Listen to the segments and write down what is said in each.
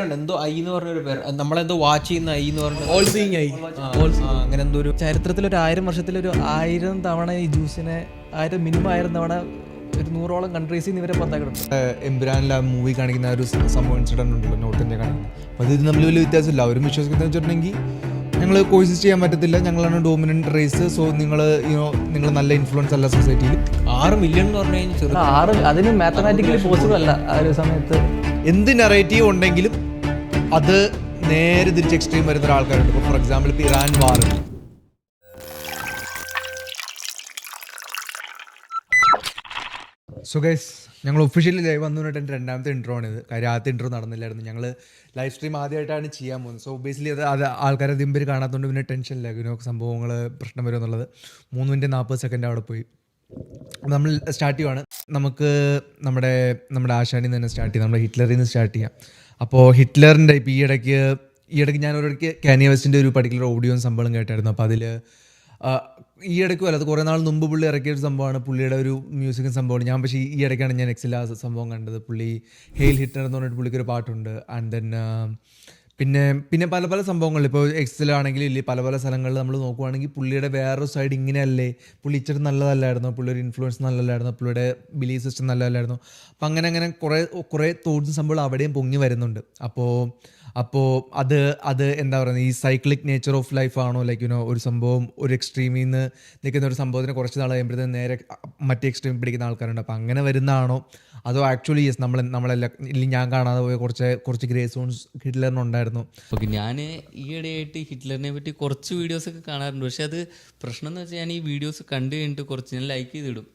പേരുണ്ട്, എന്തോ ഐ എന്ന് പറഞ്ഞൊരു പേര്, നമ്മളെന്തോ വാച്ച് ചെയ്യുന്ന ഐ എന്ന് പറഞ്ഞ ഓൾ സീയിങ് ഐ. അങ്ങനെ എന്തോ ഒരു ചരിത്രത്തിലൊരു 1000 വർഷത്തിലൊരു 1000 തവണ ഈ ജ്യൂസിനെ 1000 മിനിമം 1000 തവണ ഒരു 100ഓളം കൺട്രീസിൽ നിന്ന് ഇവരെ പുറത്താക്കിയിട്ടുണ്ട്. എംബ്രാനിൽ ആ മൂവി കാണിക്കുന്ന ഒരു സംഭവം ഇൻസിഡന്റ് ഉണ്ടല്ലോ, നോർത്ത് ഇന്ത്യ കാണിക്കുന്നത്. അപ്പോൾ ഇത് തമ്മിൽ വലിയ വ്യത്യാസമില്ല. അവരും വിശ്വസിക്കുന്നത് വെച്ചിട്ടുണ്ടെങ്കിൽ ഞങ്ങൾ കോഴ്സസ് ചെയ്യാൻ പറ്റത്തില്ല, ഞങ്ങളാണ് ഡോമിനന്റ് റേസ്, സോ നിങ്ങൾ നല്ല ഇൻഫ്ലുവൻസ് അല്ല സൊസൈറ്റിയിൽ. 6 മില്യൺ എന്ന് പറഞ്ഞു കഴിഞ്ഞാൽ അതിന് മാത്തമാറ്റിക്കലി പോസിബിൾ അല്ല ആ ഒരു സമയത്ത്. എന്ത് നെറേറ്റീവ് ഉണ്ടെങ്കിലും അത് നേരെ തിരിച്ച് എക്സ്ട്രീം വരുന്ന ഒരാൾക്കാരുണ്ട്. ഇപ്പോൾ ഫോർ എക്സാമ്പിൾ ഇപ്പോൾ ഇറാൻ വാർ. സോ ഗൈസ്, ഞങ്ങൾ ഒഫീഷ്യലി ലൈവ് വന്നിട്ട് എൻ്റെ രണ്ടാമത്തെ ഇൻട്രോ ആണിത്. കാര്യം ആദ്യത്തെ ഇൻട്രോ നടന്നില്ലായിരുന്നു. ഞങ്ങൾ ലൈവ് സ്ട്രീം ആദ്യമായിട്ടാണ് ചെയ്യാൻ പോകുന്നത്. സോ ബേസിക്കലി അത് ആൾക്കാരെ ദിമ്പര് കാണാത്തതുകൊണ്ട് പിന്നെ ടെൻഷനില്ല, സംഭവങ്ങൾ പ്രശ്നം വരും എന്നുള്ളത്. 3 മിനിറ്റ് 40 സെക്കൻഡ് അവിടെ പോയി. നമ്മൾ സ്റ്റാർട്ട് ചെയ്യുവാണ്. നമുക്ക് നമ്മുടെ ആശാനിൽ നിന്ന് തന്നെ സ്റ്റാർട്ട് ചെയ്യാം, നമ്മുടെ ഹിറ്റ്ലറിൽ നിന്ന് സ്റ്റാർട്ട് ചെയ്യാം. അപ്പോൾ ഹിറ്റ്ലറിൻ്റെ ഇപ്പോൾ ഈ ഇടയ്ക്ക് ഞാൻ ഒരിടയ്ക്ക് കാനിയ വെസ്റ്റിൻ്റെ ഒരു പർട്ടിക്കുലർ ഓഡിയോയും സംഭവം കേട്ടായിരുന്നു. അപ്പോൾ അതിൽ ഈ ഇടയ്ക്കും അല്ല, അത് കുറേ നാൾ മുമ്പ് പുള്ളി ഇറക്കിയ ഒരു സംഭവമാണ്, പുള്ളിയുടെ ഒരു മ്യൂസിക്കും സംഭവമാണ്. ഞാൻ പക്ഷേ ഈ ഇടയ്ക്കാണ് ഞാൻ എക്സിൽ ആ സംഭവം കണ്ടത്. പുള്ളി ഹെയിൽ ഹിറ്റ്ലർ എന്ന് പറഞ്ഞിട്ട് പുള്ളിക്കൊരു പാട്ടുണ്ട്. ആൻഡ് ദെൻ പിന്നെ പല സംഭവങ്ങളിൽ ഇപ്പോൾ എക്സിലാണെങ്കിൽ ഇല്ലേ, പല സ്ഥലങ്ങളിൽ നമ്മൾ നോക്കുവാണെങ്കിൽ പുള്ളിയുടെ വേറൊരു സൈഡ് ഇങ്ങനെയല്ലേ, പുള്ളി ഇച്ചിരി നല്ലതല്ലായിരുന്നു, പുള്ളിയുടെ ഇൻഫ്ലുവൻസ് നല്ലതല്ലായിരുന്നു, പുള്ളിയുടെ ബിലീഫ് സിസ്റ്റം നല്ലതല്ലായിരുന്നു. അപ്പം അങ്ങനെ കുറേ തോട്ട്സും സംഭവം അവിടെയും പൊങ്ങി വരുന്നുണ്ട്. അപ്പോൾ അത് എന്താ പറയുന്നത്, ഈ സൈക്ലിക് നേച്ചർ ഓഫ് ലൈഫ് ആണോ, ഒരു സംഭവം ഒരു എക്സ്ട്രീമിൽ നിന്ന് നിൽക്കുന്ന ഒരു സംഭവത്തിന് കുറച്ച് നാൾ കഴിയുമ്പോഴത്തേന് നേരെ മറ്റേ എക്സ്ട്രീം പിടിക്കുന്ന ആൾക്കാരുണ്ട്. അപ്പോൾ അങ്ങനെ വരുന്നതാണോ, അതോ ആക്ച്വലി യെസ് നമ്മളെല്ലാം ഞാൻ കാണാതെ പോയ കുറച്ച് ഗ്രേ സോൺസ് ഹിറ്റ്ലറിനുണ്ടായിരുന്നു. ഓക്കെ, ഞാൻ ഈയിടെയായിട്ട് ഹിറ്റ്ലറിനെ പറ്റി കുറച്ച് വീഡിയോസൊക്കെ കാണാറുണ്ട്. പക്ഷേ അത് പ്രശ്നം എന്ന് വെച്ചാൽ ഞാൻ ഈ വീഡിയോസ് കണ്ടു കഴിഞ്ഞിട്ട് ഞാൻ ലൈക്ക് ചെയ്തിടും.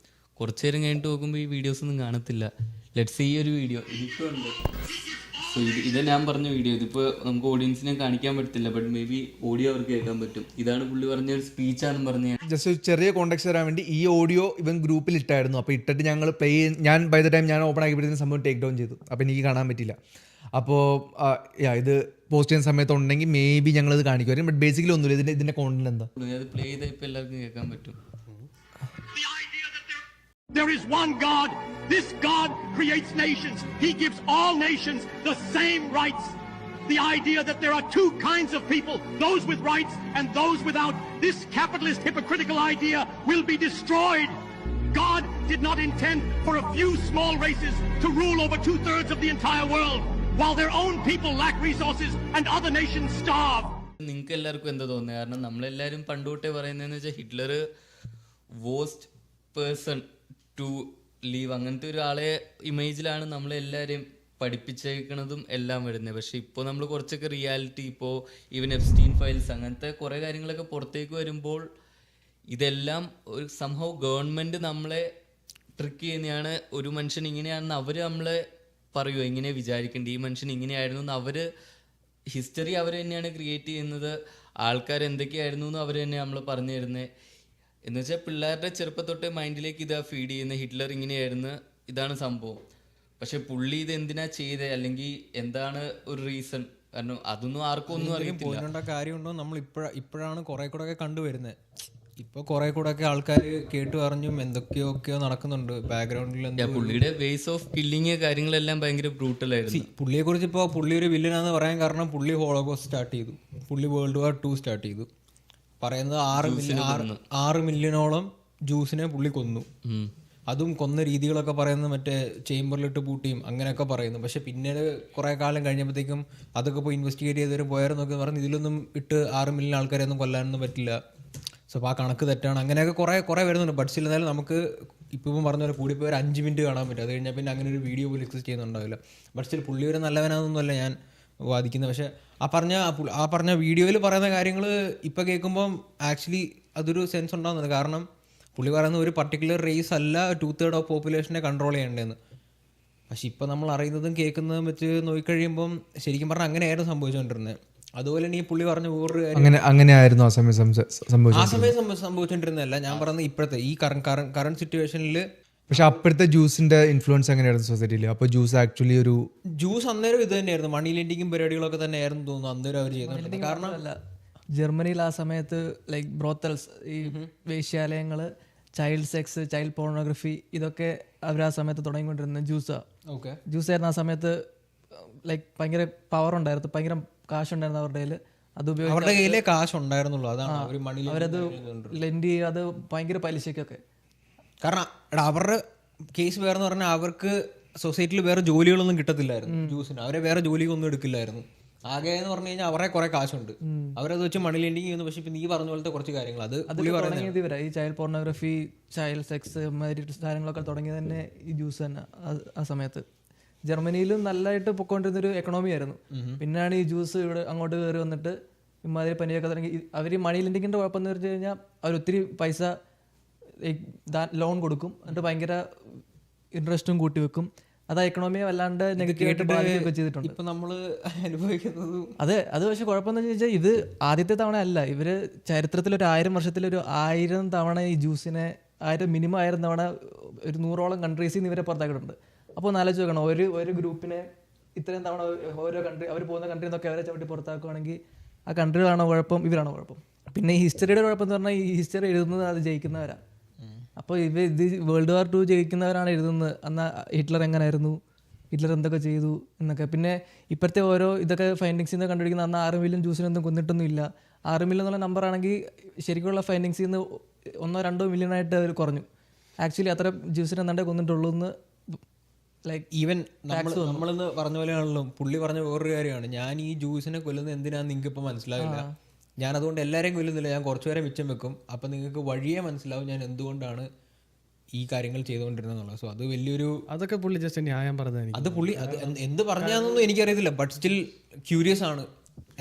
കുറച്ച് നേരം കഴിഞ്ഞിട്ട് നോക്കുമ്പോൾ ഈ വീഡിയോസ് ഒന്നും കാണത്തില്ല. ലെറ്റ്സ് ഈ ഒരു വീഡിയോ ഇതിപ്പോൾ ഉണ്ട്. സോ ഇത് ഞാൻ പറഞ്ഞ വീഡിയോ, ഇതിപ്പോൾ നമുക്ക് ഓഡിയൻസിനെ കാണിക്കാൻ പറ്റത്തില്ല, ബട്ട് മേ ബി ഓഡിയോ അവർക്ക് കേൾക്കാൻ പറ്റും. ഇതാണ് പുള്ളി പറഞ്ഞ ഒരു സ്പീച്ചാണെന്ന് പറഞ്ഞ. ജസ്റ്റ് ഒരു ചെറിയ കോണ്ടെക്സ്റ്റ് തരാൻ വേണ്ടി ഈ ഓഡിയോ ഇവൻ ഗ്രൂപ്പിൽ ഇട്ടായിരുന്നു. അപ്പോൾ ഇട്ടിട്ട് ഞങ്ങൾ ഞാൻ ബൈ ദ ടൈം ഞാൻ ഓപ്പൺ ആക്കിയപ്പോഴത്തേക്കും സംഭവം ടേക്ക് ഡൗൺ ചെയ്തു. അപ്പോൾ എനിക്ക് കാണാൻ പറ്റില്ല. അപ്പോൾ ഇത് പോസ്റ്റ് ചെയ്യുന്ന സമയത്ത് ഉണ്ടെങ്കിൽ മേ ബി ഞങ്ങളത് കാണിക്കുമായിരുന്നു. ബട്ട് ബേസിക്കലി ഒന്നുമില്ല. ഇതിൻ്റെ കോണ്ടന്റ് എന്താ, അത് പ്ലേ ചെയ്താൽ ഇപ്പോൾ എല്ലാവർക്കും കേൾക്കാൻ പറ്റും. There is one God. This God creates nations. He gives all nations the same rights. The idea that there are two kinds of people, those with rights and those without, this capitalist hypocritical idea will be destroyed. God did not intend for a few small races to rule over 2/3 of the entire world, while their own people lack resources and other nations starve. നിങ്ങൾക്ക് എല്ലാവർക്കും എന്താ തോന്നുന്നത്? കാരണം നമ്മളെല്ലാവരും പണ്ടുതൊട്ടേ പറയുന്നതെന്ന് വെച്ചാൽ Hitler waste person to live, അങ്ങനത്തെ ഒരാളെ ഇമേജിലാണ് നമ്മളെല്ലാവരെയും പഠിപ്പിച്ചേക്കുന്നതും എല്ലാം വരുന്നത്. പക്ഷേ ഇപ്പോൾ നമ്മൾ കുറച്ചൊക്കെ റിയാലിറ്റി, ഇപ്പോൾ ഈവൻ എപ്സ്റ്റീൻ ഫയൽസ് അങ്ങനത്തെ കുറേ കാര്യങ്ങളൊക്കെ പുറത്തേക്ക് വരുമ്പോൾ ഇതെല്ലാം ഒരു സംഭവം ഗവൺമെൻറ് നമ്മളെ ട്രിക്ക് ചെയ്യുന്നതാണ്. ഒരു മനുഷ്യൻ ഇങ്ങനെയാണെന്ന് അവർ നമ്മളെ പറയുമോ, ഇങ്ങനെ വിചാരിക്കേണ്ട, ഈ മനുഷ്യൻ ഇങ്ങനെയായിരുന്നു എന്ന് അവർ ഹിസ്റ്ററി അവർ തന്നെയാണ് ക്രിയേറ്റ് ചെയ്യുന്നത്. ആൾക്കാർ എന്തൊക്കെയായിരുന്നു എന്ന് അവർ തന്നെ നമ്മൾ പറഞ്ഞു തരുന്നത്. എന്ന് വെച്ചാൽ പിള്ളേരുടെ ചെറുപ്പത്തൊട്ട് മൈൻഡിലേക്ക് ഇതാ ഫീഡ് ചെയ്യുന്ന ഹിറ്റ്ലർ ഇങ്ങനെയായിരുന്നു, ഇതാണ് സംഭവം. പക്ഷെ പുള്ളി ഇത് എന്തിനാ ചെയ്തത്, അല്ലെങ്കിൽ എന്താണ് ഒരു റീസൺ, കാരണം അതൊന്നും ആർക്കും ഒന്നും അറിയത്തില്ല. കാര്യമുണ്ടോ നമ്മൾ ഇപ്പോഴാണ് കുറെ കൂടെ ഒക്കെ കണ്ടുവരുന്നത്. ഇപ്പോൾ കുറെ കൂടെ ഒക്കെ ആൾക്കാർ കേട്ടു അറിഞ്ഞും എന്തൊക്കെയോ നടക്കുന്നുണ്ട് ബാക്ക്ഗ്രൗണ്ടിൽ. പുള്ളിയുടെ വേസ് ഓഫ് കില്ലിങ് കാര്യങ്ങളെല്ലാം ഭയങ്കര ബ്രൂട്ടലായിരുന്നു. പുള്ളിയെ കുറിച്ച് ഇപ്പോൾ പുള്ളി ഒരു വില്ലനാന്ന് പറയാൻ കാരണം പുള്ളി ഹോളോകോസ്റ്റ് സ്റ്റാർട്ട് ചെയ്തു, പുള്ളി വേൾഡ് വാർ 2 സ്റ്റാർട്ട് ചെയ്തു. പറയുന്നത് 6 മില്യണോളം ജ്യൂസിനെ പുള്ളി കൊന്നു. അതും കൊന്ന രീതികളൊക്കെ പറയുന്നത് മറ്റേ ചേംബറിലിട്ട് പൂട്ടിയും അങ്ങനെയൊക്കെ പറയുന്നു. പക്ഷെ പിന്നീട് കുറേ കാലം കഴിഞ്ഞപ്പോഴത്തേക്കും അതൊക്കെ പോയി ഇൻവെസ്റ്റിഗേറ്റ് ചെയ്തവരും പോയാരെന്നൊക്കെ പറഞ്ഞ് ഇതിലൊന്നും ഇട്ട് 6 മില്യൺ ആൾക്കാരെ ഒന്നും കൊല്ലാനൊന്നും പറ്റില്ല. സോ അപ്പോൾ ആ കണക്ക് തെറ്റാണ്. അങ്ങനെയൊക്കെ കുറേ വരുന്നുണ്ട്. ബട്ട് സ്റ്റിൽ എന്നാലും നമുക്ക് ഇപ്പം പറഞ്ഞ പോലെ കൂടിപ്പോയി ഒരു 5 മിനിറ്റ് കാണാൻ പറ്റും. അത് കഴിഞ്ഞാൽ പിന്നെ അങ്ങനെ ഒരു വീഡിയോ പോലും എക്സിസ്റ്റ് ചെയ്യുന്നുണ്ടാവില്ല. ബട്ട് സ്റ്റിൽ പുള്ളി ഒരു നല്ലവനാണെന്നൊന്നുമല്ല ഞാൻ വാദിക്കുന്നത്. പക്ഷേ ആ പറഞ്ഞ വീഡിയോയിൽ പറയുന്ന കാര്യങ്ങൾ ഇപ്പോൾ കേൾക്കുമ്പം ആക്ച്വലി അതൊരു സെൻസ് ഉണ്ടാകുന്നുണ്ട്. കാരണം പുള്ളി പറയുന്ന ഒരു പർട്ടിക്കുലർ റേസ് അല്ല 2/3 ഓഫ് പോപ്പുലേഷനെ കൺട്രോൾ ചെയ്യേണ്ടതെന്ന്. പക്ഷെ ഇപ്പം നമ്മൾ അറിയുന്നതും കേൾക്കുന്നതും വെച്ച് നോക്കിക്കഴിയുമ്പം ശരിക്കും പറഞ്ഞാൽ അങ്ങനെയായിരുന്നു സംഭവിച്ചുകൊണ്ടിരുന്നത്. അതുപോലെ ഈ പുള്ളി പറഞ്ഞ വേറൊരു കാര്യം അങ്ങനെയായിരുന്നു ആ സമയം സംഭവിച്ചുകൊണ്ടിരുന്നതല്ല ഞാൻ പറയുന്നത് ഇപ്പോഴത്തെ ഈ കറണ്ട് സിറ്റുവേഷനിൽ. പക്ഷെ അപ്പോഴത്തെ ജ്യൂസിന്റെ ഇൻഫ്ലുവൻസ് എങ്ങനെയായിരുന്നു സൊസൈറ്റിയിൽ? അപ്പോൾ ജ്യൂസ് ആക്ച്വലി ജ്യൂസ് അന്നേരം ഇത് തന്നെയായിരുന്നു, മണി ലെൻഡിങ്ങും പരിപാടികളൊക്കെ തന്നെ ആയിരുന്നു തോന്നുന്നു അന്നേരം അവർ ചെയ്യുന്നത്. കാരണം ജർമ്മനിയിൽ ആ സമയത്ത് ലൈക്ക് ബ്രോത്തൽസ്, ഈ വേശ്യാലയങ്ങൾ, ചൈൽഡ് സെക്സ്, ചൈൽഡ് പോർണോഗ്രഫി, ഇതൊക്കെ അവർ ആ സമയത്ത് തുടങ്ങിക്കൊണ്ടിരുന്നത് ജ്യൂസായിരുന്നു. ആ സമയത്ത് ലൈക്ക് ഭയങ്കര പവർ ഉണ്ടായിരുന്നു, ഭയങ്കര കാശുണ്ടായിരുന്നു അവരുടെ കയ്യിൽ. അത് ഉപയോഗിച്ച് അവരുടെ കയ്യിലെ കാശ് ഉണ്ടായിരുന്നുള്ളൂ, അതാണ് അവർ മണി അവരത് ലെൻഡ് ചെയ്യുക, അത് ഭയങ്കര പലിശക്കൊക്കെ. കാരണം എടാ അവരുടെ കേസ് വേറെന്ന് പറഞ്ഞാൽ അവർക്ക് സൊസൈറ്റിയിൽ വേറെ ജോലികളൊന്നും കിട്ടത്തില്ലായിരുന്നു ജ്യൂസിന്, അവരെ വേറെ ജോലിയൊന്നും എടുക്കില്ലായിരുന്നു. ആകെ എന്ന് പറഞ്ഞു കഴിഞ്ഞാൽ അവരെ കുറെ കാശുണ്ട്, അവരത് വെച്ച് മണി ലെൻഡിങ് ചെയ്യുന്നു. പക്ഷെ നീ പറഞ്ഞ പോലത്തെ കുറച്ച് കാര്യങ്ങൾ അത് തുടങ്ങിയത് ഇവരാ, ഈ ചൈൽഡ് പോർണോഗ്രഫി, ചൈൽഡ് സെക്സ് കാര്യങ്ങളൊക്കെ തുടങ്ങിയത് തന്നെ ഈ ജ്യൂസ് തന്നെ. ആ സമയത്ത് ജർമ്മനിയിലും നല്ലതായിട്ട് പൊക്കോണ്ടിരുന്നൊരു എക്കണോമി ആയിരുന്നു. പിന്നെയാണ് ഈ ജ്യൂസ് ഇവിടെ അങ്ങോട്ട് കയറി വന്നിട്ട് ഇമാതിരി പനിയൊക്കെ തുടങ്ങി. അവർ മണി ലെൻഡിങ്ങിൻ്റെ കുഴപ്പമെന്ന് വെച്ച് കഴിഞ്ഞാൽ അവരൊത്തിരി പൈസ ലോൺ കൊടുക്കും, എന്നിട്ട് ഭയങ്കര ഇൻട്രസ്റ്റും കൂട്ടി വെക്കും. അത് എക്കണോമിയെ വല്ലാണ്ട് നെഗറ്റീവായിട്ട് ബാധിക്കുകയൊക്കെ ചെയ്തിട്ടുണ്ട്. ഇപ്പം നമ്മൾ അനുഭവിക്കുന്നത് അത് പക്ഷെ കുഴപ്പമെന്ന് വെച്ചാൽ ഇത് ആദ്യത്തെ തവണ അല്ല, ഇവര് ചരിത്രത്തിൽ 1000 വർഷത്തിൽ 1000 തവണ ഈ ജ്യൂസിനെ 1000 മിനിമം 1000 തവണ 100ഓളം കൺട്രീസിൽ നിന്ന് ഇവരെ പുറത്താക്കിയിട്ടുണ്ട്. അപ്പോൾ ഒന്ന് ആലോചിച്ച് നോക്കണം, ഒരു ഗ്രൂപ്പിനെ ഇത്രയും തവണ ഓരോ കൺട്രി അവർ പോകുന്ന കൺട്രിയിൽ നിന്നൊക്കെ അവരെ ചവിട്ടി പുറത്താക്കുകയാണെങ്കിൽ ആ കൺട്രികളാണോ കുഴപ്പം, ഇവരാണോ കുഴപ്പം? പിന്നെ ഈ ഹിസ്റ്ററിയുടെ കുഴപ്പം എന്ന് പറഞ്ഞാൽ ഈ ഹിസ്റ്ററി എഴുതുന്നത് അത് ജയിക്കുന്നവരാ. അപ്പോൾ ഇത് World War II ജയിക്കുന്നവരാണ് എഴുതുന്നത്. എന്നാൽ ഹിറ്റ്ലർ എങ്ങനെയായിരുന്നു, ഹിറ്റ്ലർ എന്തൊക്കെ ചെയ്തു എന്നൊക്കെ. പിന്നെ ഇപ്പോഴത്തെ ഓരോ ഇതൊക്കെ ഫൈൻഡിങ്സിൽ നിന്ന് കണ്ടുപിടിക്കുന്ന അന്ന് 6 മില്യൺ ജ്യൂസിനൊന്നും കൊന്നിട്ടൊന്നും ഇല്ല. 6 മില്യൺ എന്നുള്ള നമ്പർ ആണെങ്കിൽ ശരിക്കുള്ള ഫൈൻഡിങ്സിൽ നിന്ന് 1-2 മില്യണായിട്ട് അവർ കുറഞ്ഞു. ആക്ച്വലി അത്ര ജ്യൂസിനെ എന്താണ്ടേ കൊന്നിട്ടുള്ളൂ എന്ന്. ലൈക്ക് ഈവൻ നമ്മളിന്ന് പറഞ്ഞ പോലെയാണല്ലോ പുള്ളി പറഞ്ഞ വേറൊരു കാര്യമാണ്, ഞാൻ ഈ ജ്യൂസിനെ കൊല്ലുന്നത് എന്തിനാന്ന് നിങ്ങൾക്ക് ഇപ്പം മനസ്സിലാവില്ല, ഞാൻ അതുകൊണ്ട് എല്ലാവരെയും കൊല്ലുന്നില്ല, ഞാൻ കുറച്ചുപേരെ മിച്ചം വെക്കും, അപ്പം നിങ്ങൾക്ക് വഴിയേ മനസ്സിലാവും ഞാൻ എന്തുകൊണ്ടാണ് ഈ കാര്യങ്ങൾ ചെയ്തുകൊണ്ടിരുന്നത്. സോ അത് വലിയൊരു, അതൊക്കെ പുള്ളി ജസ്റ്റ് ന്യായം പറഞ്ഞത്. അത് പുള്ളി അത് എന്ത് പറഞ്ഞാന്നൊന്നും എനിക്കറിയത്തില്ല, ബട്ട് സ്റ്റിൽ ക്യൂരിയസ് ആണ്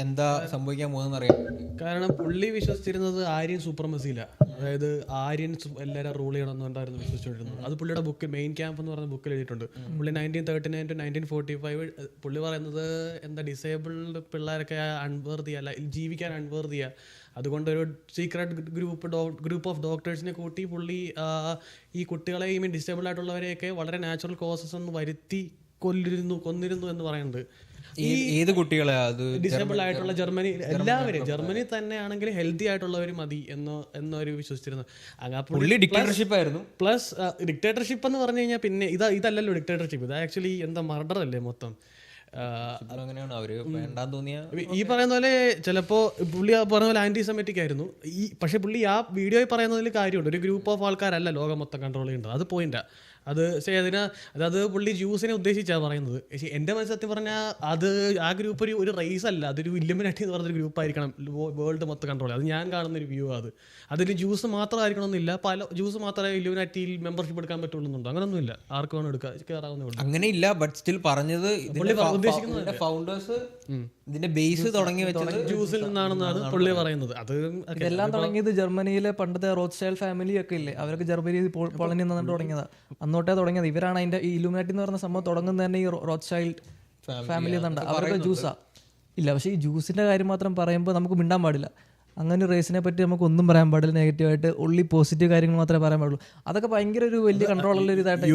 എന്താ സംഭവിക്കാൻ പോകുന്നതെന്ന് അറിയാം. കാരണം പുള്ളി വിശ്വസിച്ചിരുന്നത് ആര്യൻ സൂപ്പർമസിയില്ല, അതായത് ആര്യൻസ് എല്ലാവരും റൂൾ ചെയ്യണമെന്നുണ്ടായിരുന്നു വിശ്വസിച്ചുകൊണ്ടിരുന്നത്. അത് പുള്ളിയുടെ ബുക്കിൽ മെയിൻ ക്യാമ്പ് എന്ന് പറയുന്ന ബുക്കിൽ എഴുതിയിട്ടുണ്ട്. പുള്ളി 1939 to 1945 പുള്ളി പറയുന്നത് എന്താ ഡിസേബിൾഡ് പിള്ളേരൊക്കെ അൺവേർതിയ അല്ല, ജീവിക്കാൻ അൺവേർതിയ, അതുകൊണ്ട് ഒരു സീക്രട്ട് ഗ്രൂപ്പ് ഓഫ് ഡോക്ടേഴ്സിനെ കൂട്ടി പുള്ളി ഈ കുട്ടികളെയും ഡിസേബിൾ ആയിട്ടുള്ളവരെയൊക്കെ വളരെ നാച്ചുറൽ കോസസ് ഒന്ന് വരുത്തി കൊന്നിരുന്നു എന്ന് പറയുന്നുണ്ട്. ഏത് കുട്ടികളെ അത് ഡിസേബിൾ ആയിട്ടുള്ള എല്ലാവരും ജർമ്മനി തന്നെ ആണെങ്കിൽ ഹെൽത്തി ആയിട്ടുള്ളവർ മതി എന്നൊരു വിശ്വസിച്ചിരുന്നു. ഡിക്റ്റേറ്റർഷിപ്പ് ആയിരുന്നു. പ്ലസ് ഡിക്റ്റേറ്റർഷിപ്പ് എന്ന് പറഞ്ഞു കഴിഞ്ഞാൽ പിന്നെ ഇതല്ലല്ലോ ഡിക്റ്റേറ്റർഷിപ്പ്, ഇത് ആക്ച്വലി എന്താ മർഡർ അല്ലേ മൊത്തം. അങ്ങനെയാണ് അവര് വേണ്ടാന്ന് തോന്നിയ ഈ പറയുന്ന പോലെ ചിലപ്പോ പുള്ളി പറഞ്ഞ പോലെ ആന്റിസെമിറ്റിക് ആയിരുന്നു പക്ഷെ പുള്ളി ആ വീഡിയോയിൽ പറയുന്നതിൽ കാര്യമുണ്ട്. ഒരു ഗ്രൂപ്പ് ഓഫ് ആൾക്കാരല്ല ലോകം മൊത്തം കൺട്രോൾ ചെയ്യേണ്ടത്, അത് പോയിന്റാ. അതായത് പുള്ളി ജ്യൂസിനെ ഉദ്ദേശിച്ചാണ് പറയുന്നത്. പക്ഷേ എൻ്റെ മനസ്സത്യം പറഞ്ഞാൽ അത് ആ ഗ്രൂപ്പ് ഒരു റേസ് അല്ല, അതൊരു ഇല്ലുമിനാറ്റി എന്ന് പറഞ്ഞൊരു ഗ്രൂപ്പ് ആയിരിക്കണം വേൾഡ് മൊത്തം കൺട്രോൾ ചെയ്യുക. അത് ഞാൻ കാണുന്നൊരു വ്യൂ അത്. അതിൽ ജ്യൂസ് മാത്രമായിരിക്കണം എന്നില്ല, പല ജ്യൂസ് മാത്രമേ ഇല്ലുമിനാറ്റിയിൽ മെമ്പർഷിപ്പ് എടുക്കാൻ പറ്റുള്ളൂ, അങ്ങനൊന്നുമില്ല, ആർക്ക് വേണം എടുക്കുക, കയറാവുന്നേ. അങ്ങനെ ഇല്ല, ബട്ട് സ്റ്റിൽ പറഞ്ഞത് ഫൗണ്ടേഴ്സ് ഇതിന്റെ ബേസ് തുടങ്ങി വെച്ചത് ജ്യൂസിൽ നിന്നാണെന്നാണ് പുള്ളി പറയുന്നത്. അത് ഇതെല്ലാം തുടങ്ങിയത് ജർമ്മനിയിലെ പണ്ടത്തെ റോത്ത്ഷൈൽഡ് ഫാമിലി ഒക്കെ ഇല്ലേ, അവരൊക്കെ ജർമ്മനി പോളണ്ടിൽ നിന്നാണ് തുടങ്ങിയതാണ്. അന്നോട്ടേ തുടങ്ങിയത് ഇവരാണ്. അതിന്റെ ഈ ഇലുമിനാറ്റി എന്ന് പറയുന്ന സംഭവം തുടങ്ങുന്നത് തന്നെ ഈ റോത്ത്ഷൈൽഡ് ഫാമിലി എന്നുണ്ട്. അവർക്ക് ജ്യൂസാ ഇല്ല. പക്ഷേ ഈ ജ്യൂസിന്റെ കാര്യം മാത്രം പറയുമ്പോൾ നമുക്ക് മിണ്ടാൻ പാടില്ല. അങ്ങനെ റേസിനെ പറ്റി നമുക്ക് ഒന്നും പറയാൻ പാടില്ല നെഗറ്റീവായിട്ട്, ഒള്ളി പോസിറ്റീവ് കാര്യങ്ങൾ മാത്രമേ പറയാൻ പാടുള്ളൂ. അതൊക്കെ ഭയങ്കര ഒരു വലിയ കൺട്രോളുള്ള ഒരു ഇതായിട്ട്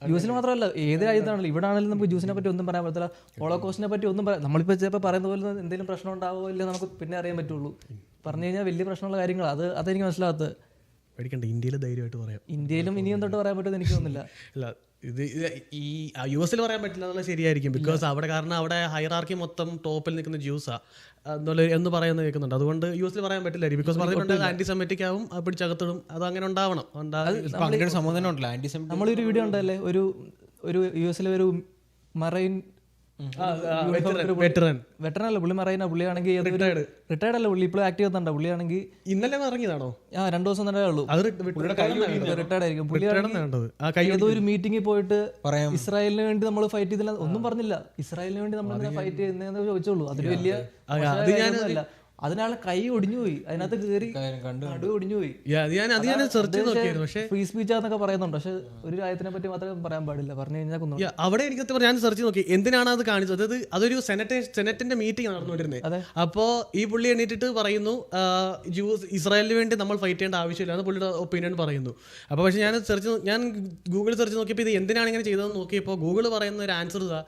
ജ്യൂസിന് മാത്രമല്ല ഏത് രാജ്യത്താണല്ലോ. ഇവിടെ ആണെങ്കിലും നമുക്ക് ജ്യൂസിനെ പറ്റി ഒന്നും പറയാൻ പറ്റില്ല, ഹോളോകോസ്റ്റിനെ പറ്റി ഒന്നും പറയാം. നമ്മളിപ്പോൾ ചിലപ്പോൾ പറയുന്ന പോലെ എന്തെങ്കിലും പ്രശ്നം ഉണ്ടാവുമോ ഇല്ല നമുക്ക് പിന്നെ അറിയാൻ പറ്റുള്ളൂ. പറഞ്ഞു കഴിഞ്ഞാൽ വലിയ പ്രശ്നമുള്ള കാര്യങ്ങൾ അതെനിക്ക് മനസ്സിലാകത്തത്. പേടിക്കണ്ട, ഇന്ത്യയിൽ ധൈര്യമായിട്ട് പറയാം. ഇന്ത്യയിലും ഇനിയും തൊട്ട് പറയാൻ പറ്റുമെന്ന് എനിക്ക് തോന്നുന്നില്ല. അല്ല ഇത് ഈ US പറയാൻ പറ്റില്ല എന്നുള്ള ശരിയായിരിക്കും, ബിക്കോസ് അവിടെ കാരണം അവിടെ ഹൈറാർക്കി മൊത്തം ടോപ്പിൽ നിൽക്കുന്ന ജ്യൂസാ എന്ന് പറയുന്നത് കേൾക്കുന്നുണ്ട്. അതുകൊണ്ട് US പറയാൻ പറ്റില്ലായിരിക്കും, ബിക്കോസ് പറഞ്ഞിട്ടുണ്ട് ആന്റിസെമിറ്റിക് ആവും, പിടിച്ചകത്തിടും. അത് അങ്ങനെ ഉണ്ടാവണം. നമ്മളൊരു വീഡിയോ ഉണ്ടല്ലേ, ഒരു US ഒരു മറൈൻ വെറ്ററൻ അല്ല പുള്ളി മറൈന, പുള്ളിയാണെങ്കിൽ റിട്ടയർഡ് അല്ല, പുള്ളി ഇപ്പോഴും ആക്റ്റീവ് ചെയ്യുന്നുണ്ടോ. പുള്ളിയാണെങ്കിൽ ഇന്നലെ ഇറങ്ങിയതാണോ? 2 ദിവസം തന്നെ ഉള്ളൂ, റിട്ടയർഡ് ആയിരിക്കും. പുള്ളി ഏതോ ഒരു മീറ്റിംഗിൽ പോയിട്ട് ഇസ്രായേലിന് വേണ്ടി നമ്മൾ ഫൈറ്റ് ചെയ്തില്ല, ഒന്നും പറഞ്ഞില്ല. ഇസ്രായേലിന് വേണ്ടി നമ്മൾ ഫൈറ്റ് ചെയ്യുന്നതെന്ന് ചോദിച്ചോളൂ. അതൊരു വലിയ അല്ല, അതിനാളെ കൈ ഒടിഞ്ഞു പോയി, അതിനകത്ത് കയറി നടു ഒടിഞ്ഞു പോയി. ഫ്രീ സ്പീച്ച് എന്നൊക്കെ പറയുന്നുണ്ട്, പക്ഷെ ഒരു രാജ്യത്തിനെ പറ്റി മാത്രമേ പറയാൻ പാടില്ല. പറഞ്ഞു കഴിഞ്ഞാൽ അവിടെ എനിക്ക് ഞാൻ സെർച്ച് നോക്കി എന്തിനാണ് അത് കാണിച്ചത്. അതായത് അതൊരു സെനറ്റിന്റെ മീറ്റിംഗ് നടന്നുകൊണ്ടിരുന്നത്. അപ്പോ ഈ പുള്ളി എണീറ്റിട്ട് പറയുന്നു ഇസ്രായേലിന് വേണ്ടി നമ്മൾ ഫൈറ്റ് ചെയ്യേണ്ട ആവശ്യമില്ല എന്ന് പുള്ളിയുടെ ഒപ്പീനിയൻ പറയുന്നു. അപ്പോൾ പക്ഷെ ഞാൻ ഗൂഗിൾ സെർച്ച് നോക്കിയപ്പോൾ ഇത് എന്തിനാണ് ഇങ്ങനെ ചെയ്തതെന്ന് നോക്കിയപ്പോൾ ഗൂഗിൾ പറയുന്ന ഒരു ആൻസർ ഇതാ,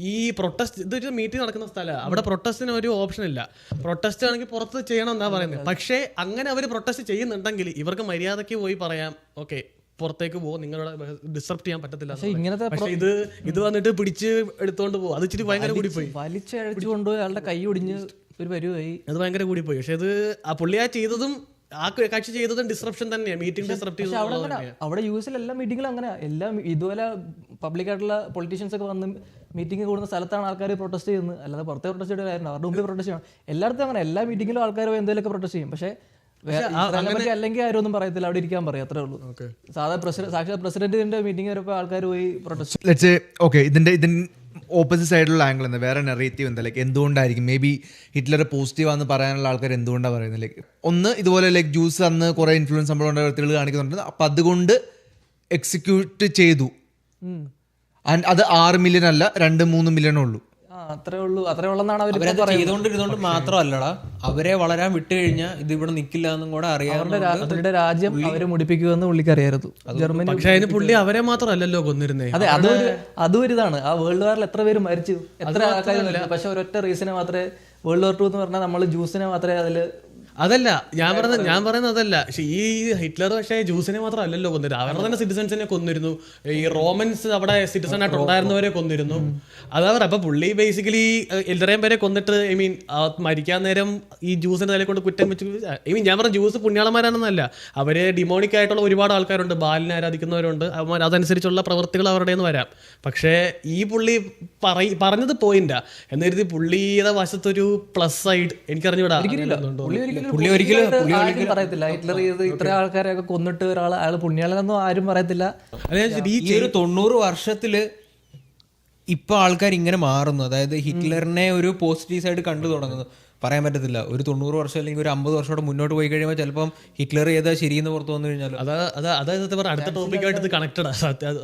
ഈ പ്രൊട്ടസ്റ്റ് ഇതൊരു മീറ്റിംഗ് നടക്കുന്ന സ്ഥലമാണ്, അവിടെ പ്രൊട്ടസ്റ്റിന് ഒരു ഓപ്ഷൻ ഇല്ല. പ്രൊട്ടസ്റ്റ് ആണെങ്കിൽ പുറത്ത് ചെയ്യണം എന്നാ പറയുന്നത്. പക്ഷേ അങ്ങനെ അവർ പ്രൊട്ടസ്റ്റ് ചെയ്യുന്നുണ്ടെങ്കിൽ ഇവർക്ക് മര്യാദയ്ക്ക് പോയി പറയാം, ഓക്കെ പുറത്തേക്ക് പോകും, നിങ്ങളെ ഡിസ്റ്റർബ് ചെയ്യാൻ പറ്റത്തില്ല. ഇങ്ങനത്തെ പക്ഷേ ഇത് വന്നിട്ട് പിടിച്ച് എടുത്തോണ്ട് പോകും. അത് ഇച്ചിരി ഭയങ്കര കൂടിപ്പോയി. വലിച്ചഴച്ചു കൊണ്ടുപോയി അയാളുടെ കൈ ഒടിഞ്ഞ് ഒരു പരിവായി. അത് ഭയങ്കര കൂടിപ്പോയി. പക്ഷെ അത് ആ പുള്ളി ചെയ്തതും ആ കക്ഷി ചെയ്തതും ഡിസ്റപ്ഷൻ തന്നെയാണ്, മീറ്റിംഗ് ഡിസ്റപ്റ്റ് ചെയ്തത്. അവിടെ യു എസിൽ എല്ലാ മീറ്റിങ്ങിലും അങ്ങനെ എല്ലാം ഇതുപോലെ പബ്ലിക്കായിട്ടുള്ള പൊളിറ്റീഷ്യൻസ് ഒക്കെ വന്ന് മീറ്റിംഗ് കൂടുന്ന സ്ഥലത്താണ് ആൾക്കാർ പ്രൊട്ടസ്റ്റ് ചെയ്യുന്നത്. അല്ലാതെ പുറത്തെ പ്രൊട്ടസ്റ്റ് ചെയ്യുന്നതായിരുന്നു, അവരുടെ മുമ്പിൽ പ്രൊട്ടസ്റ്റ് ചെയ്യണം. എല്ലായിടത്തും അങ്ങനെ എല്ലാ മീറ്റിങ്ങിലും ആൾക്കാർ എന്തെങ്കിലുമൊക്കെ പ്രൊട്ടസ്റ്റ് ചെയ്യും. പക്ഷേ അല്ലെങ്കിൽ ആരും ഒന്നും പറയത്തില്ല, അവിടെ ഇരിക്കാൻ പറയും, അത്രേ ഉള്ളൂ. സാക്ഷാത് പ്രസിഡന്റിന്റെ മീറ്റിംഗ് വരെ ആൾക്കാർ പോയി പ്രൊട്ടസ്റ്റ്. ഓക്കെ, ഇതിന്റെ ഓപ്പോസിറ്റ് സൈഡിലുള്ള ആംഗിൾ എന്താ, വേറെ നെറേറ്റീവ് എന്താ, ലൈക്ക് എന്തുകൊണ്ടായിരിക്കും മേ ബി ഹിറ്റ്ലർ പോസിറ്റീവ് ആണെന്ന് പറയാനുള്ള ആൾക്കാർ എന്തുകൊണ്ടാണ് പറയുന്നത്? ലൈക്ക് ഒന്ന് ഇതുപോലെ ലൈക്ക് ജ്യൂസ് അന്ന് കുറെ ഇൻഫ്ലുവൻസ് സംഭവം വ്യക്തികൾ കാണിക്കുന്നുണ്ട്, അപ്പം അതുകൊണ്ട് എക്സിക്യൂട്ട് ചെയ്തു. അത് 6 മില്യൺ അല്ല, 2-3 മില്യണേ ഉള്ളൂ. അത്രേ ഉള്ളൂ, അത്രേ ഉള്ളെന്നാണ് അവർ ചെയ്തോണ്ടിരുന്നോണ്ട് മാത്രമല്ലടാ, അവരെ വളരാൻ വിട്ടു കഴിഞ്ഞാൽ ഇത് ഇവിടെ നിക്കില്ല എന്നും കൂടെ അറിയാം. അവരുടെ രാജ്യം അവരെ മുടിപ്പിക്കുമെന്ന് പുള്ളിക്ക് അറിയായിരുന്നു. ജർമ്മനി പക്ഷേ അതിന് പുള്ളി അവരെ മാത്രമല്ലല്ലോ കൊന്നിരുന്നേ. അതെ, അതും ഒരു ഇതാണ്. ആ വേൾഡ് വാറിൽ എത്ര പേര് മരിച്ചു, എത്ര ആൾക്കാർ. പക്ഷെ ഒരൊറ്റ റീസനെ മാത്രമേ വേൾഡ് വാർ 2 എന്ന് പറഞ്ഞാൽ നമ്മൾ ജ്യൂസിനെ മാത്രമേ അതിൽ അതല്ല ഞാൻ പറയുന്നത് അതല്ല. പക്ഷെ ഈ ഹിറ്റ്ലർ പക്ഷേ ജ്യൂസിനെ മാത്രം അല്ലല്ലോ കൊന്നിരുന്നത്, അവരുടെ തന്നെ സിറ്റിസൺസിനെ കൊന്നിരുന്നു. ഈ റോമൻസ് അവിടെ സിറ്റിസൺ ആയിട്ട് ഉണ്ടായിരുന്നവരെ കൊന്നിരുന്നു. അതാ പറയുക. അപ്പൊ പുള്ളി ബേസിക്കലി എല്ലാവരെയും പേരെ കൊന്നിട്ട് മരിക്കാൻ നേരം ഈ ജ്യൂസിന്റെ തലയിൽ കൊണ്ട് കുറ്റം വെച്ച് ഞാൻ പറഞ്ഞ ജ്യൂസ് പുണ്യാളന്മാരാണെന്നല്ല, അവര് ഡിമോണിക് ആയിട്ടുള്ള ഒരുപാട് ആൾക്കാരുണ്ട്, ബാലിനെ ആരാധിക്കുന്നവരുണ്ട്, അതനുസരിച്ചുള്ള പ്രവൃത്തികൾ അവരുടെ നിന്ന് വരാം. പക്ഷേ ഈ പുള്ളി പറഞ്ഞത് പോയിന്റാ എന്ന് കരുതി പുള്ളിയുടെ വശത്തൊരു പ്ലസ് സൈഡ് എനിക്കറിഞ്ഞൂടാ. പുള്ളി ഒരിക്കലും പറയത്തില്ല ഹിറ്റ്ലർ ചെയ്ത് ഇത്ര ആൾക്കാരെയൊക്കെ കൊന്നിട്ട് അയാൾ പുണ്യാളനെന്നും ആരും പറയത്തില്ല. ഈ ഒരു 90 വർഷത്തില് ഇപ്പൊ ആൾക്കാർ ഇങ്ങനെ മാറുന്നു, അതായത് ഹിറ്റ്ലറിനെ ഒരു പോസിറ്റീവ് സൈഡ് കണ്ടു തുടങ്ങുന്നു. പറയാൻ പറ്റത്തില്ല, ഒരു 90 വർഷം അല്ലെങ്കിൽ ഒരു 50 വർഷത്തോടെ മുന്നോട്ട് പോയി കഴിയുമ്പോൾ ചിലപ്പം ഹിറ്റ്ലർ ചെയ്താൽ ശരിയെന്ന് പുറത്തു വന്നു കഴിഞ്ഞാൽ അതായത് സത്യം പറഞ്ഞ അടുത്ത ടോപ്പിക്കായിട്ട് ഇത് കണക്റ്റഡ്.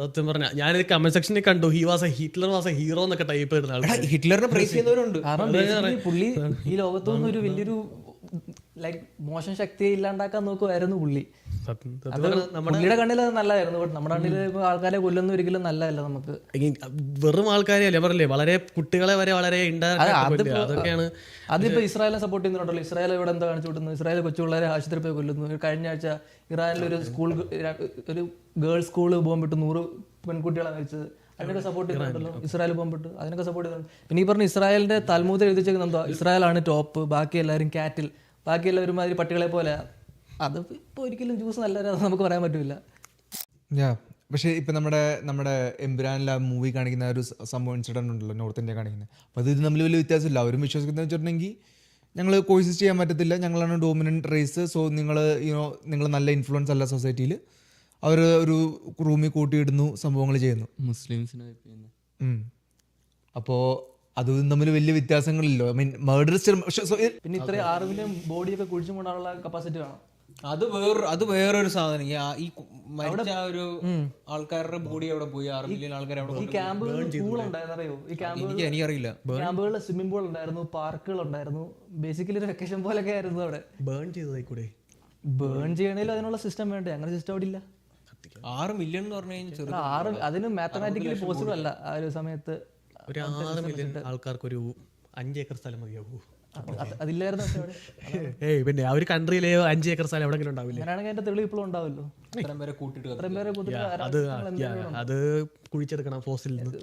സത്യം പറഞ്ഞാൽ ഞാൻ കമന്റ് സെക്ഷനിൽ കണ്ടു ഹിറ്റ്ലർ വാസ് എ ഹീറോ എന്നൊക്കെ ടൈപ്പ് ചെയ്യുന്ന ആൾക്കാർ. ഹിറ്റ്ലറിനെ പ്രൈസ് ചെയ്യുന്നവരുണ്ട്. പുള്ളി ഈ ലോകത്തൊന്നും ഒരു വലിയൊരു ലൈക്ക് മോശം ശക്തിയെ ഇല്ലാണ്ടാക്കാൻ നോക്കുമായിരുന്നു പുള്ളി. പുള്ളിയുടെ കണ്ണിൽ അത് നല്ലതായിരുന്നു. നമ്മുടെ കണ്ണിൽ ആൾക്കാരെ കൊല്ലുന്ന ഒരിക്കലും നല്ലതല്ല. നമുക്ക് വെറും ആൾക്കാരെ അല്ലേ പറഞ്ഞില്ലേ, വളരെ കുട്ടികളെ വരെ വളരെ അതൊക്കെയാണ്. അതിപ്പോ ഇസ്രായേലിനെ സപ്പോർട്ട് ചെയ്യുന്നുണ്ടല്ലോ. ഇസ്രായേൽ ഇവിടെ എന്താ കാണിച്ചു വിട്ടുന്നു? ഇസ്രായേൽ കൊച്ചുപിള്ളേരെ ആശുപത്രി പോയി കൊല്ലുന്നു. കഴിഞ്ഞ ആഴ്ച ഇറാനിൽ ഒരു ഗേൾസ് സ്കൂള് ബോംബിട്ട് 100 പെൺകുട്ടികളെ മരിച്ചത്. അതിനൊക്കെ സപ്പോർട്ട് ചെയ്യുന്നുണ്ടല്ലോ. ഇസ്രായേൽ ബോംബിട്ട് അതിനൊക്കെ സപ്പോർട്ട് ചെയ്യുന്നുണ്ട്. പിന്നെ ഈ പറഞ്ഞ ഇസ്രായേലിന്റെ തൽമൂദിൽ എഴുതിച്ചേക്കുന്നത് എന്താ, ഇസ്രായേലാണ് ടോപ്പ്, ബാക്കി എല്ലാവരും കാറ്റിൽ, ബാക്കി എല്ലാവരും മാതിരി പട്ടികളെ പോലെ. അത് ഇപ്പൊ ഒരിക്കലും ജ്യൂസ് നല്ലതാണ് നമുക്ക് പറയാൻ പറ്റില്ല. പക്ഷേ ഇപ്പം നമ്മുടെ എംപുരാനിൽ ആ മൂവി കാണിക്കുന്ന ഒരു സംഭവം ഇൻസിഡന്റ് ഉണ്ടല്ലോ, നോർത്ത് ഇന്ത്യ കാണിക്കുന്നത്. അപ്പോൾ അത് ഇത് തമ്മിൽ വലിയ വ്യത്യാസമില്ല. അവരും വിശ്വസിക്കുന്നത് വെച്ചിട്ടുണ്ടെങ്കിൽ ഞങ്ങൾ കോഴ്സസ് ചെയ്യാൻ പറ്റത്തില്ല, ഞങ്ങളാണ് ഡോമിനൻറ്റ് റേസ്, സോ നിങ്ങൾ നല്ല ഇൻഫ്ലുവൻസ് അല്ല സൊസൈറ്റിയിൽ. അവർ ഒരു റൂമിൽ കൂട്ടിയിടുന്നു, സംഭവങ്ങൾ ചെയ്യുന്നു മുസ്ലിംസിനെ. അപ്പോൾ അതും തമ്മിൽ വലിയ വ്യത്യാസങ്ങളില്ലോ. I mean murder. പിന്നെ ഇത്ര 6 മില്യൺ ബോഡിയൊക്കെ കുഴിച്ചു കൊണ്ടാനുള്ള കപ്പാസിറ്റി വേണം. അത് വേറൊരു സാധനം. ഈ മരിച്ച ഒരു ആൾക്കാരുടെ ബോഡി അവിടെ പോയി, 6 മില്യൺ ആൾക്കാർ അവിടെ ഈ ക്യാമ്പുകളിൽ പൂൾ ഉണ്ടായിരുന്നറിയോ? ഈ എനിക്കറിയില്ല. ക്യാമ്പുകളിൽ സ്വിമ്മിംഗ് പൂൾ ഉണ്ടായിരുന്നു, പാർക്കുകൾ ഉണ്ടായിരുന്നു. ബേസിക്കലി ഒരു വെക്കേഷൻ പോലൊക്കെ ആയിരുന്നു അവിടെ. ബേൺ ചെയ്തതായിക്കൂടെ? ബേൺ ചെയ്യണേലും അതിനുള്ള സിസ്റ്റം വേണ്ടേ? അങ്ങനെ സിസ്റ്റം അവിടെ ഇല്ല. 6 മില്യൺ എന്ന് പറഞ്ഞു കഴിഞ്ഞാൽ അതിന് മാത്തമാറ്റിക്കലി പോസിബിൾ അല്ല. ആ ഒരു സമയത്ത് ഒരു 6 മില്യൺ ആൾക്കാർക്ക് ഒരു 5 ഏക്കർ സ്ഥലം മതിയാവൂ. അതില്ലായിരുന്നു. പിന്നെ ആ ഒരു കൺട്രിയിലെ 5 ഏക്കർ സ്ഥലം എവിടെങ്കിലും ഉണ്ടാവില്ല. അങ്ങനെയാണെങ്കിൽ അതിന്റെ തെളിവ് ഇപ്പോഴും ഉണ്ടാവല്ലോ. അത് കുഴിച്ചെടുക്കണം ഫോസിൽ നിന്ന്.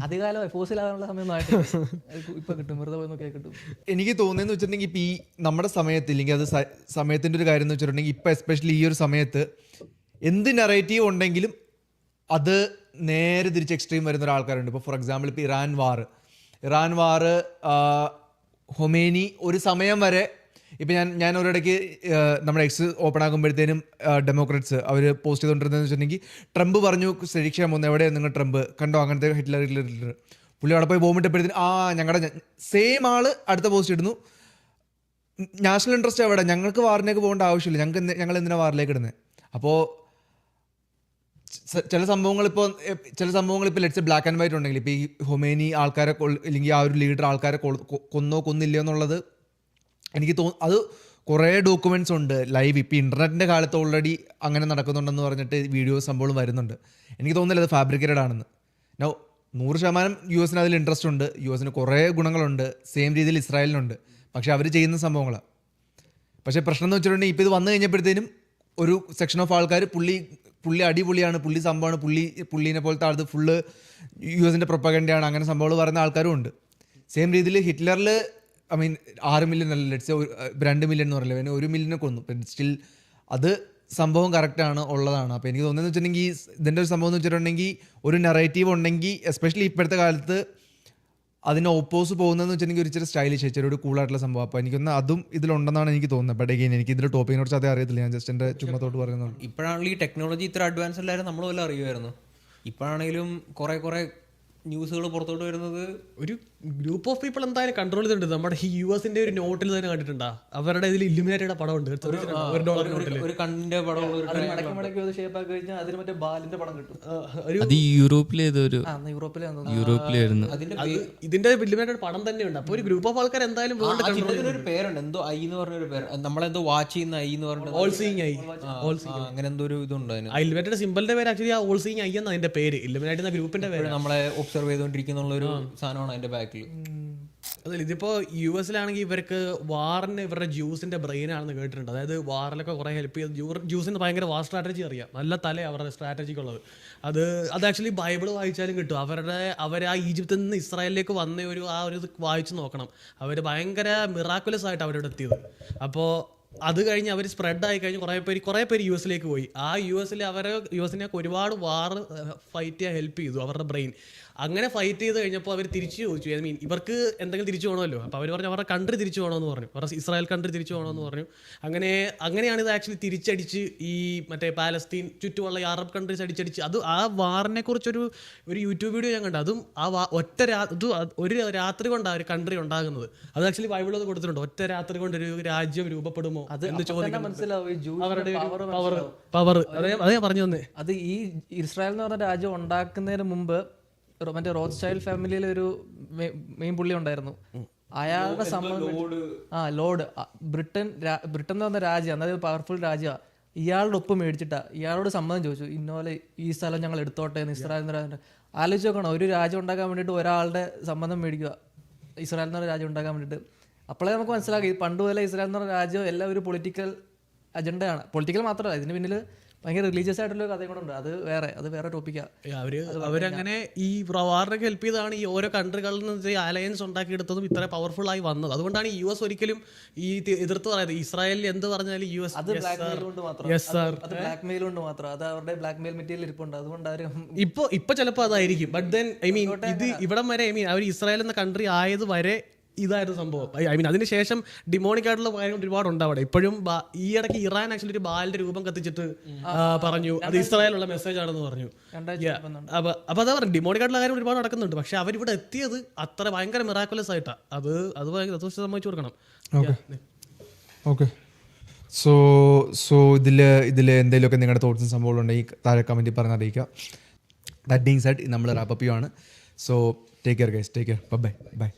അധികാലമായി ഫോസിൽ ആകാനുള്ള സമയമൊന്നും ആയിട്ടില്ല. ഇപ്പൊ കിട്ടും, വെറുതെ പോയി നോക്കിയാൽ കിട്ടും. എനിക്ക് തോന്നുന്നതെന്ന് വെച്ചിട്ടുണ്ടെങ്കിൽ ഇപ്പം ഈ നമ്മുടെ സമയത്ത്, ഇല്ലെങ്കിൽ അത് സമയത്തിൻ്റെ ഒരു കാര്യം എന്ന് വെച്ചിട്ടുണ്ടെങ്കിൽ ഇപ്പം എസ്പെഷ്യലി ഈ ഒരു സമയത്ത് എന്ത് നെറേറ്റീവ് ഉണ്ടെങ്കിലും അത് നേരെ തിരിച്ച് എക്സ്ട്രീം വരുന്ന ഒരാൾക്കാരുണ്ട്. ഇപ്പോൾ ഫോർ എക്സാമ്പിൾ ഇപ്പോൾ ഇറാൻ വാർ ഹൊമേനി ഒരു സമയം വരെ, ഇപ്പം ഞാൻ ഒരിടയ്ക്ക് നമ്മുടെ എക്സ് ഓപ്പൺ ആകുമ്പോഴത്തേനും ഡെമോക്രാറ്റ്സ് അവർ പോസ്റ്റ് ചെയ്തുകൊണ്ടിരുന്നതെന്ന് വെച്ചിട്ടുണ്ടെങ്കിൽ ട്രംപ് പറഞ്ഞു ശരിക്കാൻ പോകുന്നത്, എവിടെയാണ് നിങ്ങൾ ട്രംപ് കണ്ടോ അങ്ങനത്തെ ഹിറ്റ്ലർ പുള്ളി അവിടെ പോയി ബോംബിട്ടപ്പോഴത്തേനും ഞങ്ങളുടെ സെയിം ആള് അടുത്ത പോസ്റ്റ് ഇടുന്നു, നാഷണൽ ഇൻട്രസ്റ്റ് എവിടെ, ഞങ്ങൾക്ക് വാറിലേക്ക് പോകേണ്ട ആവശ്യമില്ല, ഞങ്ങൾ എന്തിനാ വാറിലേക്ക് ഇടുന്നത്. അപ്പോൾ ചില സംഭവങ്ങൾ ഇപ്പോൾ ലെറ്റ്സ് ബ്ലാക്ക് ആൻഡ് വൈറ്റ് ഉണ്ടെങ്കിൽ ഇപ്പോൾ ഈ ഹൊമേനി ആൾക്കാരെ അല്ലെങ്കിൽ ആ ഒരു ലീഡർ ആൾക്കാരെ കൊന്നില്ലയോ എന്നുള്ളത് എനിക്ക് അത് കുറേ ഡോക്യുമെൻറ്റ്സ് ഉണ്ട് ലൈവ്. ഇപ്പോൾ ഇൻ്റർനെറ്റിൻ്റെ കാലത്ത് ഓൾറെഡി അങ്ങനെ നടക്കുന്നുണ്ടെന്ന് പറഞ്ഞിട്ട് വീഡിയോസ് സംഭവം വരുന്നുണ്ട്. എനിക്ക് തോന്നുന്നില്ല അത് ഫാബ്രിക്കേറ്റഡ് ആണെന്ന്. 100% US അതിൽ ഇൻട്രസ്റ്റ് ഉണ്ട്. US കുറേ ഗുണങ്ങളുണ്ട്, സെയിം രീതിയിൽ ഇസ്രായേലിനുണ്ട്. പക്ഷെ അവർ ചെയ്യുന്ന സംഭവങ്ങളാണ്. പക്ഷേ പ്രശ്നം എന്ന് വെച്ചിട്ടുണ്ടെങ്കിൽ ഇപ്പോൾ ഇത് വന്നു കഴിഞ്ഞപ്പോഴത്തേനും ഒരു സെക്ഷൻ ഓഫ് ആൾക്കാർ പുള്ളി അടിപൊളിയാണ്, പുള്ളി സംഭവമാണ്, പുള്ളീനെ പോലത്തെ ആൾ ഫുള്ള് US പ്രൊപ്പഗൻഡയാണ്, അങ്ങനെ സംഭവങ്ങൾ പറയുന്ന ആൾക്കാരും ഉണ്ട്. സെയിം രീതിയിൽ ഹിറ്റ്ലറിൽ 6 മില്യൺ അല്ല, ലെറ്റ്സ് 2 മില്യൺ എന്ന് പറയില്ല, പിന്നെ 1 മില്യനെ കൊന്നു. സ്റ്റിൽ അത് സംഭവം കറക്റ്റാണ്, ഉള്ളതാണ്. അപ്പോൾ എനിക്ക് തോന്നുന്നത് വെച്ചിട്ടുണ്ടെങ്കിൽ ഇതിൻ്റെ ഒരു സംഭവം എന്ന് വെച്ചിട്ടുണ്ടെങ്കിൽ ഒരു നെറേറ്റീവ് ഉണ്ടെങ്കിൽ, എസ്പെഷ്യലി ഇപ്പോഴത്തെ കാലത്ത് അതിന് ഓപ്പോസ് പോകുന്നതെന്ന് വെച്ചിട്ടുണ്ടെങ്കിൽ ഒരു ഇച്ചിരി സ്റ്റൈലിഷ്, ഇച്ചിരി ഒരു കൂളായിട്ടുള്ള സംഭവം. അപ്പോൾ എനിക്കൊന്ന് അതും ഇതിലുണ്ടെന്നാണ് എനിക്ക് തോന്നുന്നത്. ബട്ട് അഗെയിൻ എനിക്ക് ഇതിൻ്റെ ടോപ്പിക്കിനെ കുറിച്ച് അതേ അറിയത്തില്ല, ഞാൻ ജസ്റ്റ് എൻ്റെ ചുമ്മത്തോട്ട് പറയുന്നുള്ളൂ. ഇപ്പോഴാണെങ്കിൽ ഈ ടെക്നോളജി ഇത്ര അഡ്വാൻസ് അല്ലായിരുന്നു, നമ്മൾ വല്ല അറിയുമായിരുന്നു. ഇപ്പോഴാണെങ്കിലും കുറേ ന്യൂസുകൾ പുറത്തോട്ട് വരുന്നത് ഒരു ഗ്രൂപ്പ് ഓഫ് പീപ്പിൾ എന്തായാലും കൺട്രോൾ ചെയ്തിട്ടുണ്ട്. നമ്മുടെ ഈ US ഒരു നോട്ടിൽ തന്നെ കണ്ടിട്ടുണ്ടാ, അവരുടെ ഇതിൽ ഇല്ലുമിനേറ്റയുടെ പടമുണ്ട്, $1 നോട്ടിൽ ഒരു കണ്ണിന്റെ പടം മടക്കി ഷേപ്പ് ആക്കി കഴിഞ്ഞാൽ അതിന് മറ്റേ ബാലിന്റെ പടം കിട്ടും. അത് യൂറോപ്പിലേതൊരു യൂറോപ്പിലായിരുന്നു. യൂറോപ്പിലായിരുന്നു ഇതിന്റെ ഇല്ലുമിനേറ്റയുടെ പടം തന്നെയുണ്ട്. അപ്പോൾ ഒരു ഗ്രൂപ്പ് ഓഫ് ആൾക്കാർ എന്തായാലും ഒരു പേരുണ്ട്, എന്തോ ഐ എന്ന് പറഞ്ഞൊരു പേര്, നമ്മളെന്തോ വാച്ച് ചെയ്യുന്ന ഐ എന്ന് പറഞ്ഞിട്ട് ഓൾ സീയിങ് ഐ, അങ്ങനെ എന്തോ ഒരു ഇതുണ്ട് അതിന്. ഇല്ലുമിനേറ്റയുടെ സിമ്പിളിന്റെ പേര് ആക്ച്വലി ഓൾ സീയിങ് ഐ എന്ന അതിന്റെ പേര്, ഇല്ലുമിനേറ്റ് എന്ന ഗ്രൂപ്പിന്റെ പേര്. നമ്മളെ ഒബ്സർവ് ചെയ്തുകൊണ്ടിരിക്കുന്ന ഒരു സാധനമാണ് അതിന്റെ ബാക്കിൽ. അതല്ല, ഇതിപ്പോ US ഇവർക്ക് വാറിന് ഇവരുടെ ജ്യൂസിന്റെ ബ്രെയിൻ ആണെന്ന് കേട്ടിട്ടുണ്ട്. അതായത് വാറിലൊക്കെ കുറെ ഹെൽപ്പ് ചെയ്ത് ജ്യൂസിന് ഭയങ്കര വാർ സ്ട്രാറ്റജി അറിയാം, നല്ല തല അവരുടെ സ്ട്രാറ്റജിക്കുള്ളത്. അത് ആക്ച്വലി ബൈബിൾ വായിച്ചാലും കിട്ടും. അവർ ആ ഈജിപ്തിൽ നിന്ന് ഇസ്രായേലിലേക്ക് വന്ന ഒരു ഇത് വായിച്ചു നോക്കണം. അവർ ഭയങ്കര മിറാക്കുലസ് ആയിട്ട് അവരോട് എത്തിയത്. അപ്പോൾ അത് കഴിഞ്ഞ് അവർ സ്പ്രെഡ് ആയി കഴിഞ്ഞ് കുറേ പേര് US പോയി. ആ US ഒരുപാട് വാർ ഫൈറ്റ് ചെയ്യാൻ ഹെൽപ്പ് ചെയ്തു അവരുടെ ബ്രെയിൻ. അങ്ങനെ ഫൈറ്റ് ചെയ്ത് കഴിഞ്ഞപ്പോൾ അവർ തിരിച്ചു ചോദിച്ചു, ഇവർക്ക് എന്തെങ്കിലും തിരിച്ചു പോകണമല്ലോ. അപ്പോൾ അവർ പറഞ്ഞു അവരുടെ കൺട്രി തിരിച്ചു പോകണമെന്ന് പറഞ്ഞു, അവരുടെ ഇസ്രായേൽ കൺട്രി തിരിച്ചു പോകണമെന്ന് പറഞ്ഞു. അങ്ങനെയാണ് ഇത് ആക്ച്വലി തിരിച്ചടിച്ച് ഈ മറ്റേ പാലസ്തീൻ ചുറ്റുമുള്ള ഈ അറബ് കൺട്രീസ് അടിച്ചടിച്ച് അത് ആ വാറിനെ കുറിച്ചൊരു യൂട്യൂബ് വീഡിയോ ഞാൻ കണ്ടു. അതും ഒരു രാത്രി കൊണ്ടാണ് ഒരു കൺട്രി ഉണ്ടാകുന്നത്. അത് ആക്ച്വലി ബൈബിളിൽ അത് കൊടുത്തിട്ടുണ്ട്. ഒറ്റ രാത്രി കൊണ്ട് ഒരു രാജ്യം രൂപപ്പെടുമോ എന്ന് ചോദിക്കുന്നത് അവരുടെ പവർ. അതേ പറഞ്ഞു തന്നെ. അത് ഈ ഇസ്രായേൽ എന്ന് പറഞ്ഞ രാജ്യം ഉണ്ടാക്കുന്നതിന് മുമ്പ് മറ്റേ റോത്ത്ചൈൽഡ് ഫാമിലിയിലെ ഒരു മെയിൻ പുള്ളി ഉണ്ടായിരുന്നു. അയാളുടെ ലോഡ് ബ്രിട്ടൻ എന്ന് പറഞ്ഞ രാജ്യം, അതായത് പവർഫുൾ രാജ്യമാണ്. ഇയാളുടെ ഒപ്പ് മേടിച്ചിട്ടാ ഇയാളോട് സമ്മതം ചോദിച്ചു, ഇന്നപോലെ ഈ സ്ഥലം ഞങ്ങൾ എടുത്തോട്ടെ എന്ന്. ഇസ്രായേൽ എന്ന് പറയുന്നത് ആലോചിച്ച് നോക്കണം, ഒരു രാജ്യം ഉണ്ടാക്കാൻ വേണ്ടിയിട്ട് ഒരാളുടെ സമ്മതം മേടിക്കുക, ഇസ്രായേൽ എന്ന് പറഞ്ഞ രാജ്യം ഉണ്ടാക്കാൻ വേണ്ടിയിട്ട്. അപ്പോഴേ നമുക്ക് മനസ്സിലാക്കി പണ്ട് പോലെ ഇസ്രായേൽ എന്ന് പറഞ്ഞ രാജ്യം എല്ലാം ഒരു പൊളിറ്റിക്കൽ അജണ്ടയാണ്. പൊളിറ്റിക്കൽ മാത്രമല്ല, ഇതിന് പിന്നിൽ ഭയങ്കര റിലീജിയസ് ആയിട്ടുള്ള കഥയും കൂടെ ഉണ്ട്. അത് വേറെ ടോപ്പിക്കാണ്. അവരങ്ങനെ ഈ വാറിനൊക്കെ ഹെൽപ്പ് ചെയ്താണ് ഈ ഓരോ കൺട്രികളിൽ നിന്ന് അലയൻസ് ഉണ്ടാക്കിയെടുത്തതും ഇത്ര പവർഫുൾ ആയി വന്നത്. അതുകൊണ്ടാണ് ഈ US ഒരിക്കലും ഈ എതിർത്ത് പറയുന്നത്. ഇസ്രായേലിൽ എന്ത് പറഞ്ഞാലും US അത് ബ്ലാക്ക് മെയിൽ കൊണ്ട് മാത്രം, അത് അവരുടെ ബ്ലാക്ക് മെയിൽ മെറ്റീരിയൽ ഇരിപ്പുണ്ട്. അതുകൊണ്ട് ഇപ്പൊ ചിലപ്പോൾ അതായിരിക്കും. ബട്ട് ദെൻ ഇത് ഇവിടം വരെ അവർ ഇസ്രായേൽ എന്ന കൺട്രി ആയത് വരെ ഇതായിരുന്നു സംഭവം. അതിനുശേഷം ഡിമോണിക് ആയിട്ടുള്ള കാര്യങ്ങൾ ഒരുപാടുണ്ട് അവിടെ. ഇപ്പോഴും ഈ ഇടയ്ക്ക് ഇറാൻ ആക്ച്വലി ഒരു ബാലിന്റെ രൂപം കത്തിച്ചിട്ട് പറഞ്ഞു അത് ഇസ്രായേലുള്ള മെസ്സേജ് ആണെന്ന് പറഞ്ഞു. അപ്പൊ അതാ പറഞ്ഞു, ഡിമോണിക് ആയിട്ടുള്ള കാര്യം ഒരുപാട് നടക്കുന്നുണ്ട്. പക്ഷെ അവരിവിടെ എത്തിയത് അത്ര ഭയങ്കര മിറാക്കുലസ് ആയിട്ടാ. അത് സമ്മതിച്ചു കൊടുക്കണം. ഓക്കെ, സോ ഇതിൽ എന്തെങ്കിലുമൊക്കെ നിങ്ങളുടെ തോട്ട്സും സംഭവങ്ങളുണ്ടെങ്കിൽ താഴെ കമൻറ്റിൽ പറഞ്ഞറിയിക്കുക. ദാറ്റ് ബീയിങ് സെഡ് നമ്മൾ റാപ്പ് അപ്പ് ചെയ്യുവാണ്. So take care guys, take care, by.